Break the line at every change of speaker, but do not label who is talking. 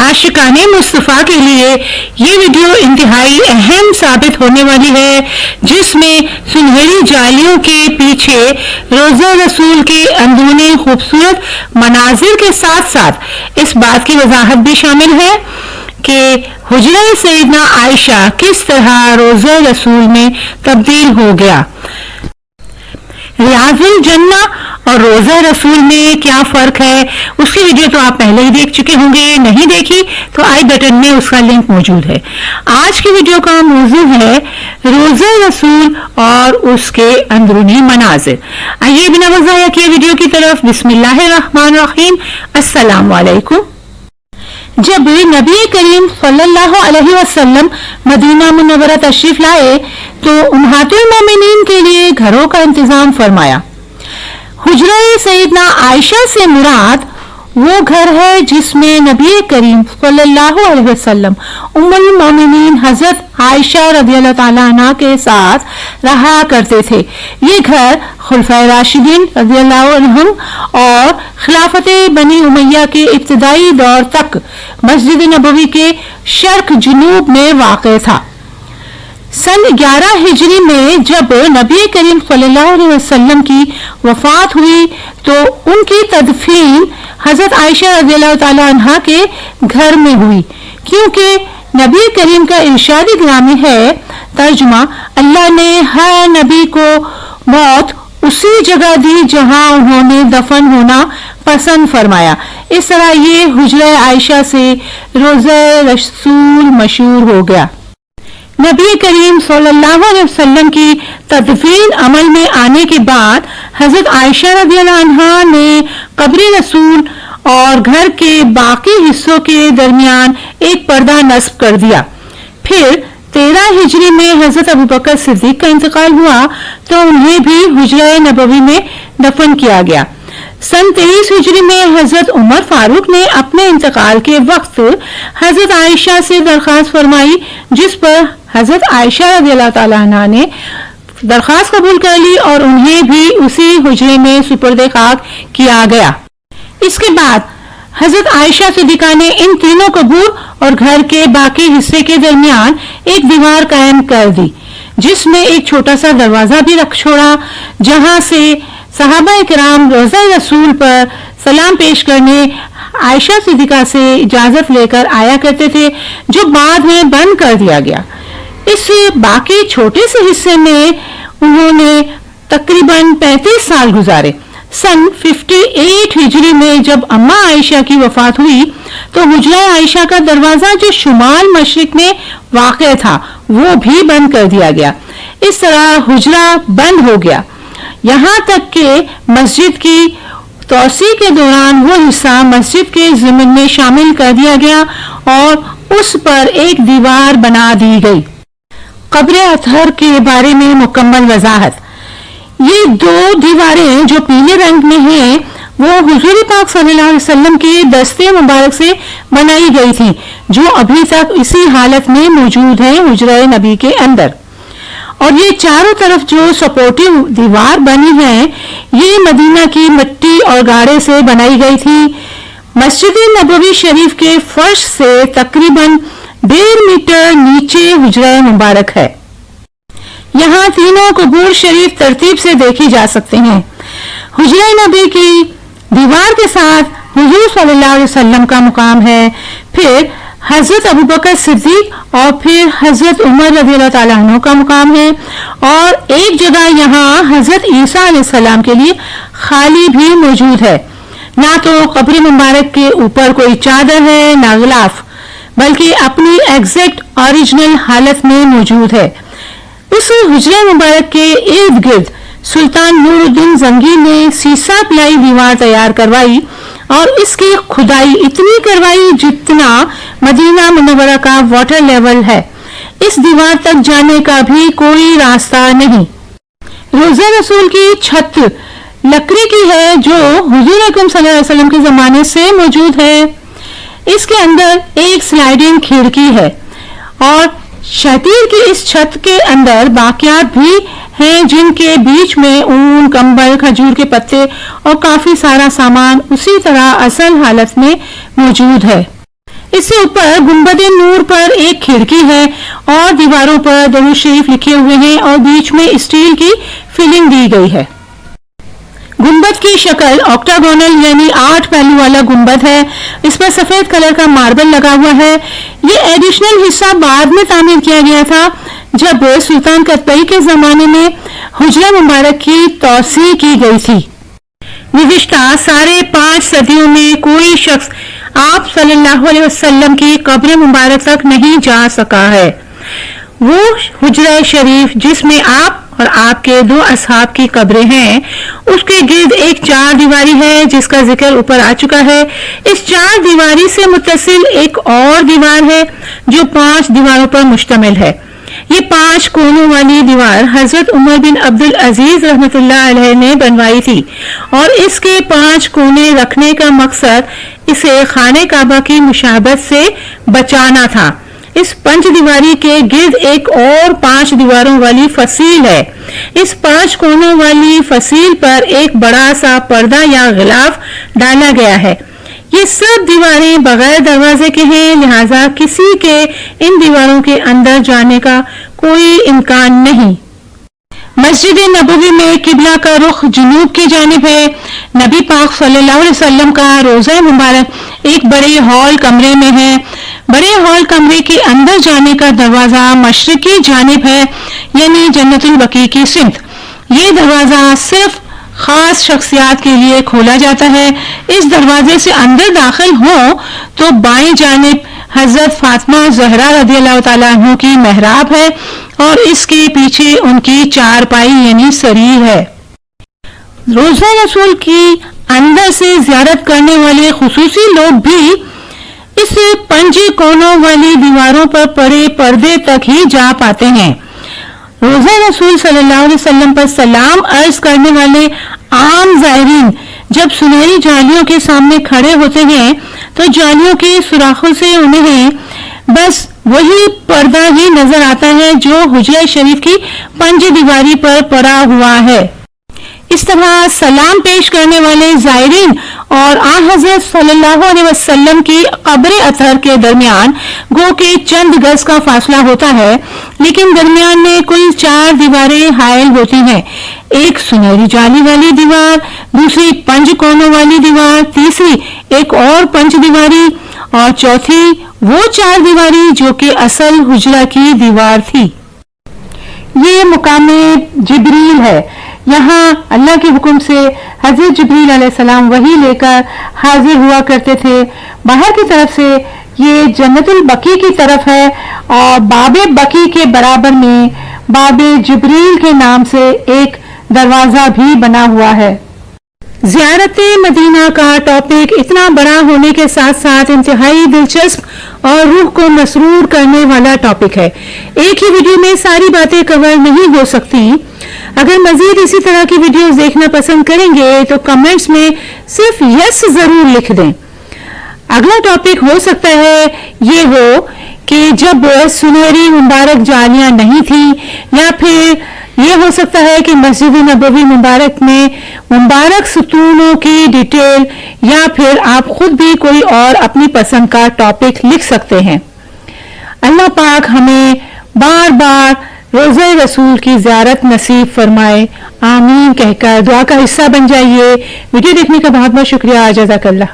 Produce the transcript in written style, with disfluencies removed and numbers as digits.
आशिकाने मुस्तफ़ा के लिए ये वीडियो इंतहाई अहम साबित होने वाली है, जिसमें सुनहरी जालियों के पीछे रोज़ा रसूल के अंदरूनी खूबसूरत मनाजिर के साथ साथ इस बात की वजाहत भी शामिल है कि हुजरा सैयदना आयशा किस तरह रोज़ा रसूल में तब्दील हो गया। रियाजुल जन्ना और रोज़ा रसूल में क्या फ़र्क है, उसकी वीडियो तो आप पहले ही देख चुके होंगे। नहीं देखी तो आई बटन में उसका लिंक मौजूद है। आज की वीडियो का मौजू है रोज़ा रसूल और उसके अंदरूनी मनाजिर। आइए बिना वज़ाया किए वीडियो की तरफ। बिस्मिल्लाहिर्रहमानिर्रहीम। अस्सलाम वालेकुम। जब नबी करीम सल्लल्लाहु अलैहि वसल्लम मदीना मुनव्वरा तशरीफ लाए तो उम्महातुल मोमिनीन के लिए घरों का इंतजाम फरमाया। हुजरा सैयदना आयशा से मुराद वो घर है जिसमें नबी करीम सल्लल्लाहु अलैहि वसल्लम उम्मुल मोमिनीन हजरत आयशा रज़ियल्लाहु ताला अन्हा के साथ रहा करते थे। ये घर खुलफाए राशिदीन रज़ियल्लाहु अन्हुम और खिलाफत बनी उमैया के इब्तिदाई दौर तक मस्जिद नबवी के शर्क जुनूब में वाक़ था। सन 11 हिजरी में जब नबी करीम सल्लल्लाहु अलैहि वसल्लम की वफात हुई तो उनकी तदफीन हजरत आयशा रज़ियल्लाहु ताला अन्हा के घर में हुई, क्योंकि नबी करीम का इरशाद ग्रामी है, तर्जुमा, अल्लाह ने हर नबी को मौत उसी जगह दी जहां उन्होंने दफन होना पसंद फरमाया। इस तरह ये हुजरा आयशा से रोज़ा रसूल मशहूर हो गया। नबी करीम सल्लल्लाहु अलैहि वसल्लम की तदफीन अमल में आने के बाद हजरत आयशा रज़ियल्लाहु अन्हा ने कब्र रसूल और घर के बाकी हिस्सों के दरमियान एक पर्दा नस्ब कर दिया। फिर 13 हिजरी में हजरत अबू बकर सिद्दीक का इंतकाल हुआ तो उन्हें भी हुजरा नबवी में दफन किया गया। सन 23 हिजरी में हजरत उमर फारूक ने अपने इंतकाल के वक्त हजरत आयशा से दरख्वास्त फरमाई, जिस पर हजरत आयशा रज़ियल्लाहु ताला अन्हा ने दरख्वास्त कबूल कर ली और उन्हें भी उसी हुजरे में सुपुर्द खाक किया गया। इसके बाद हजरत आयशा सिद्दीका ने इन तीनों कबूर और घर के बाकी हिस्से के दरमियान एक दीवार कायम कर दी, जिसमें एक छोटा सा दरवाजा भी रख छोड़ा, जहां से सहाबा इकराम रोज़ा रसूल पर सलाम पेश करने आयशा सिद्दीका से इजाजत लेकर आया करते थे, जो बाद में बंद कर दिया गया। इस बाकी छोटे से हिस्से में उन्होंने तकरीबन 35 साल गुजारे। सन 58 हिजरी में जब अम्मा आयशा की वफात हुई तो हुजरा आयशा का दरवाजा जो शुमाल मशरिक में वाक़ था वो भी बंद कर दिया गया। इस तरह हुजरा बंद हो गया, यहाँ तक कि मस्जिद की तोसी के दौरान वो हिस्सा मस्जिद के ज़िम्न में शामिल कर दिया गया और उस पर एक दीवार बना दी गई। कब्र अतहर के बारे में मुकम्मल वजाहत। ये दो दीवारें जो पीले रंग में हैं वो हुजूर पाक सल्लल्लाहु अलैहि वसल्लम के दस्ते मुबारक से बनाई गई थी, जो अभी तक इसी हालत में मौजूद है हुजरा नबी के अंदर। और ये चारों तरफ जो सपोर्टिव दीवार बनी है ये मदीना की मिट्टी और गाड़े से बनाई गई थी। मस्जिद नबवी शरीफ के फर्श से तकरीबन 1.5 मीटर नीचे हुजरा मुबारक है। यहाँ तीनों कबूर शरीफ तरतीब से देखी जा सकते हैं। हुजरा नबी की दीवार के साथ हुजूर सल्लल्लाहु अलैहि वसल्लम का मुकाम है, फिर हजरत अबू बकर सिद्दीक और फिर हजरत उमर रज़ियल्लाहु ताला अन्हु का मुकाम है, और एक जगह यहाँ हजरत ईसा अलैहिस्सलाम के लिए खाली भी मौजूद है। ना तो कब्र मुबारक के ऊपर कोई चादर है ना गिलाफ, बल्कि अपनी एग्जैक्ट ओरिजिनल हालत में मौजूद है। उस हुजरा मुबारक के इर्द गिर्द सुल्तान नूरुद्दीन जंगी ने सीसा प्लाई दीवार तैयार करवाई और इसकी खुदाई इतनी करवाई जितना मदीना मुनव्वरा का वाटर लेवल है। इस दीवार तक जाने का भी कोई रास्ता नहीं। रोज़ा रसूल की छत लकड़ी की है जो हुजूर अकरम सल्लल्लाहु अलैहि वसल्लम के जमाने से मौजूद है। इसके अंदर एक स्लाइडिंग खिड़की है और शतीर की इस छत के अंदर बाकियात भी हैं, जिनके बीच में ऊन, कंबल, खजूर के पत्ते और काफी सारा सामान उसी तरह असल हालत में मौजूद है। اس سے اوپر گنبد نور پر ایک کھڑکی ہے اور دیواروں پر درود شریف لکھے ہوئے ہیں اور بیچ میں اسٹیل کی فلنگ دی گئی ہے. گنبد کی شکل آکٹاگونل یعنی 8 پہلو والا گنبد ہے. اس پر سفید کلر کا ماربل لگا ہوا ہے. یہ ایڈیشنل حصہ بعد میں تعمیر کیا گیا تھا جب سلطان قطبئی کے زمانے میں حجرہ مبارک کی توسیع کی گئی تھی. گزشتہ 5.5 صدیوں میں کوئی شخص آپ صلی اللہ علیہ وسلم کی قبر مبارک تک نہیں جا سکا ہے. وہ حجرہ شریف جس میں آپ اور آپ کے 2 اصحاب کی قبریں ہیں، اس کے گرد ایک 4 دیواری ہے جس کا ذکر اوپر آ چکا ہے. اس 4 دیواری سے متصل ایک اور دیوار ہے جو 5 دیواروں پر مشتمل ہے. یہ 5 کونوں والی دیوار حضرت عمر بن عبد العزیز رحمۃ اللہ علیہ نے بنوائی تھی اور اس کے 5 کونے رکھنے کا مقصد اسے خانہ کعبہ کی مشابہت سے بچانا تھا. اس 5 دیواری کے گرد ایک اور 5 دیواروں والی فصیل ہے. اس 5 کونوں والی فصیل پر ایک بڑا سا پردہ یا غلاف ڈالا گیا ہے. یہ سب دیواریں بغیر دروازے کے ہیں، لہذا کسی کے ان دیواروں کے اندر جانے کا کوئی امکان نہیں. مسجد نبوی میں قبلہ کا رخ جنوب کی جانب ہے. نبی پاک صلی اللہ علیہ وسلم کا روضہ مبارک ایک بڑے ہال کمرے میں ہے. بڑے ہال کمرے کے اندر جانے کا دروازہ مشرقی جانب ہے یعنی جنت البقیع کی سمت. یہ دروازہ صرف خاص شخصیات کے لیے کھولا جاتا ہے. اس دروازے سے اندر داخل ہوں تو بائیں جانب حضرت فاطمہ زہرا رضی اللہ تعالیٰ عنہ کی محراب ہے اور اس کے پیچھے ان کی چارپائی یعنی سریر ہے. روضہ رسول کی اندر سے زیارت کرنے والے خصوصی لوگ بھی اس 5 کونوں والی دیواروں پر پڑے پردے تک ہی جا پاتے ہیں. روضہ رسول صلی اللہ علیہ وسلم پر سلام عرض کرنے والے عام زائرین جب سنہری جالیوں کے سامنے کھڑے ہوتے ہیں تو جالیوں کے سوراخوں سے انہیں بس وہی پردہ ہی نظر آتا ہے جو حجرہ شریف کی 5 دیواری پر پڑا ہوا ہے. اس طرح سلام پیش کرنے والے زائرین اور آن حضرت صلی اللہ علیہ وسلم کی قبر اطہر کے درمیان گو کہ چند گز کا فاصلہ ہوتا ہے، لیکن درمیان میں کل 4 دیواریں حائل ہوتی ہیں. ایک سنہری جالی والی دیوار، دوسری 5 کونوں والی دیوار، تیسری ایک اور 5 دیواری اور چوتھی وہ 4 دیواری جو کہ اصل حجرہ کی دیوار تھی. یہ مقام جبریل ہے. یہاں اللہ کے حکم سے حضرت جبریل علیہ السلام وحی لے کر حاضر ہوا کرتے تھے. باہر کی طرف سے یہ جنت البقیع کی طرف ہے اور باب بقیع کے برابر میں باب جبریل کے نام سے ایک دروازہ بھی بنا ہوا ہے. زیارت مدینہ کا ٹاپک اتنا بڑا ہونے کے ساتھ ساتھ انتہائی دلچسپ اور روح کو مسرور کرنے والا ٹاپک ہے. ایک ہی ویڈیو میں ساری باتیں کور نہیں ہو سکتی. اگر مزید اسی طرح کی ویڈیوز دیکھنا پسند کریں گے تو کمنٹس میں صرف یس ضرور لکھ دیں. اگلا ٹاپک ہو سکتا ہے یہ ہو کہ جب سنہری مبارک جالیاں نہیں تھیں، یا پھر یہ ہو سکتا ہے کہ مسجد نبوی مبارک میں مبارک ستونوں کی ڈیٹیل، یا پھر آپ خود بھی کوئی اور اپنی پسند کا ٹاپک لکھ سکتے ہیں. اللہ پاک ہمیں بار بار روضہ رسول کی زیارت نصیب فرمائے. آمین کہہ کر دعا کا حصہ بن جائیے. ویڈیو دیکھنے کا بہت بہت شکریہ. جزاک اللہ.